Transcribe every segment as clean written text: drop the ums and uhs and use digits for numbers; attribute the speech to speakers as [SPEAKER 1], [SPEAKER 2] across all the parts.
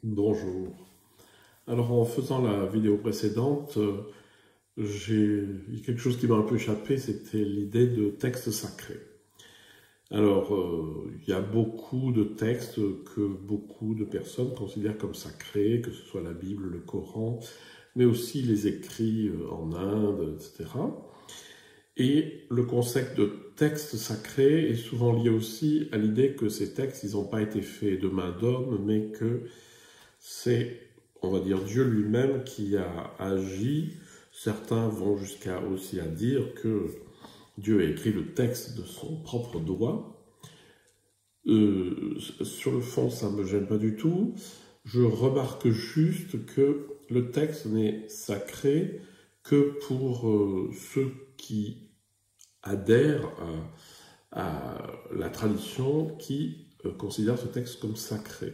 [SPEAKER 1] Bonjour. Alors en faisant la vidéo précédente, j'ai quelque chose qui m'a un peu échappé, c'était l'idée de texte sacré. Alors il y a beaucoup de textes que beaucoup de personnes considèrent comme sacrés, que ce soit la Bible, le Coran, mais aussi les écrits en Inde, etc. Et le concept de texte sacré est souvent lié aussi à l'idée que ces textes, ils n'ont pas été faits de main d'homme, mais que c'est, on va dire, Dieu lui-même qui a agi. Certains vont jusqu'à aussi à dire que Dieu a écrit le texte de son propre doigt. Sur le fond, ça ne me gêne pas du tout. Je remarque juste que le texte n'est sacré que pour ceux qui adhèrent à la tradition qui considère ce texte comme sacré.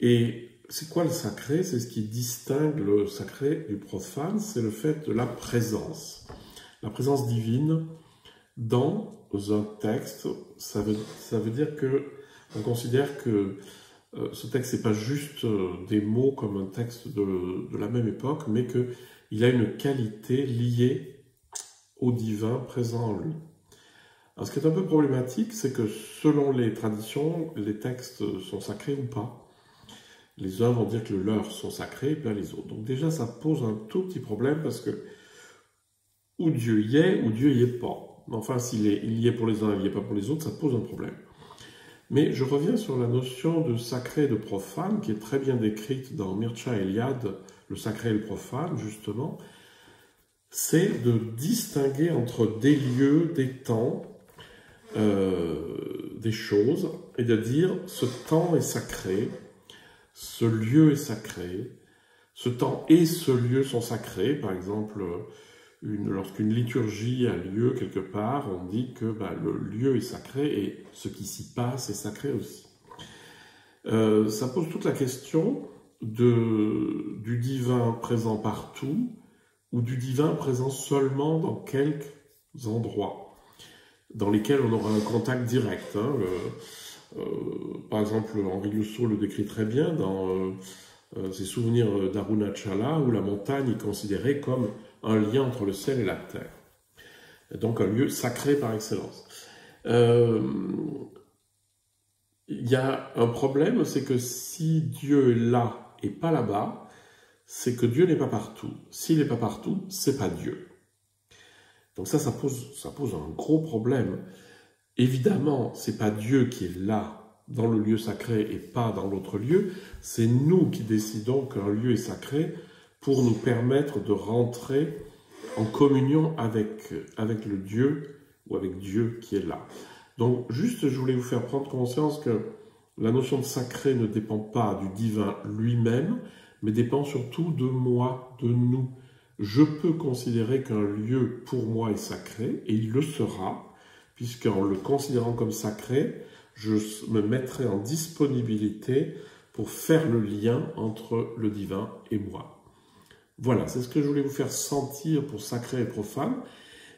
[SPEAKER 1] Et c'est quoi le sacré? C'est ce qui distingue le sacré du profane, c'est le fait de la présence divine dans un texte. Ça veut dire que on considère que ce texte n'est pas juste des mots comme un texte de la même époque, mais qu'il a une qualité liée au divin présent en lui. Alors, ce qui est un peu problématique, c'est que selon les traditions, les textes sont sacrés ou pas. Les uns vont dire que leurs sont sacrés, et puis les autres. Donc déjà, ça pose un tout petit problème, parce que ou Dieu y est, ou Dieu y est pas. Enfin, il y est pour les uns, il n'y est pas pour les autres, ça pose un problème. Mais je reviens sur la notion de sacré et de profane, qui est très bien décrite dans Mircea Eliade, le sacré et le profane, justement. C'est de distinguer entre des lieux, des temps, des choses, et de dire ce temps est sacré, ce lieu est sacré, ce temps et ce lieu sont sacrés. Par exemple, lorsqu'une liturgie a lieu quelque part, on dit que le lieu est sacré et ce qui s'y passe est sacré aussi. Ça pose toute la question du divin présent partout ou du divin présent seulement dans quelques endroits dans lesquels on aura un contact direct. Par exemple, Henri Yousseau le décrit très bien dans ses souvenirs d'Arunachala, où la montagne est considérée comme un lien entre le ciel et la terre. Et donc un lieu sacré par excellence. Il y a un problème, c'est que si Dieu est là et pas là-bas, c'est que Dieu n'est pas partout. S'il n'est pas partout, c'est pas Dieu. Donc ça pose un gros problème. Évidemment, c'est pas Dieu qui est là, dans le lieu sacré et pas dans l'autre lieu. C'est nous qui décidons qu'un lieu est sacré pour nous permettre de rentrer en communion avec le Dieu ou avec Dieu qui est là. Donc, juste, je voulais vous faire prendre conscience que la notion de sacré ne dépend pas du divin lui-même, mais dépend surtout de moi, de nous. Je peux considérer qu'un lieu pour moi est sacré, et il le sera, puisqu'en le considérant comme sacré, je me mettrai en disponibilité pour faire le lien entre le divin et moi. Voilà, c'est ce que je voulais vous faire sentir pour sacré et profane.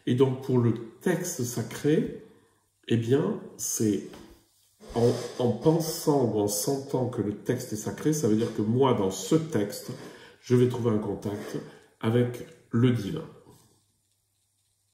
[SPEAKER 1] Et donc pour le texte sacré, eh bien, c'est en pensant ou en sentant que le texte est sacré, ça veut dire que moi, dans ce texte, je vais trouver un contact avec le divin.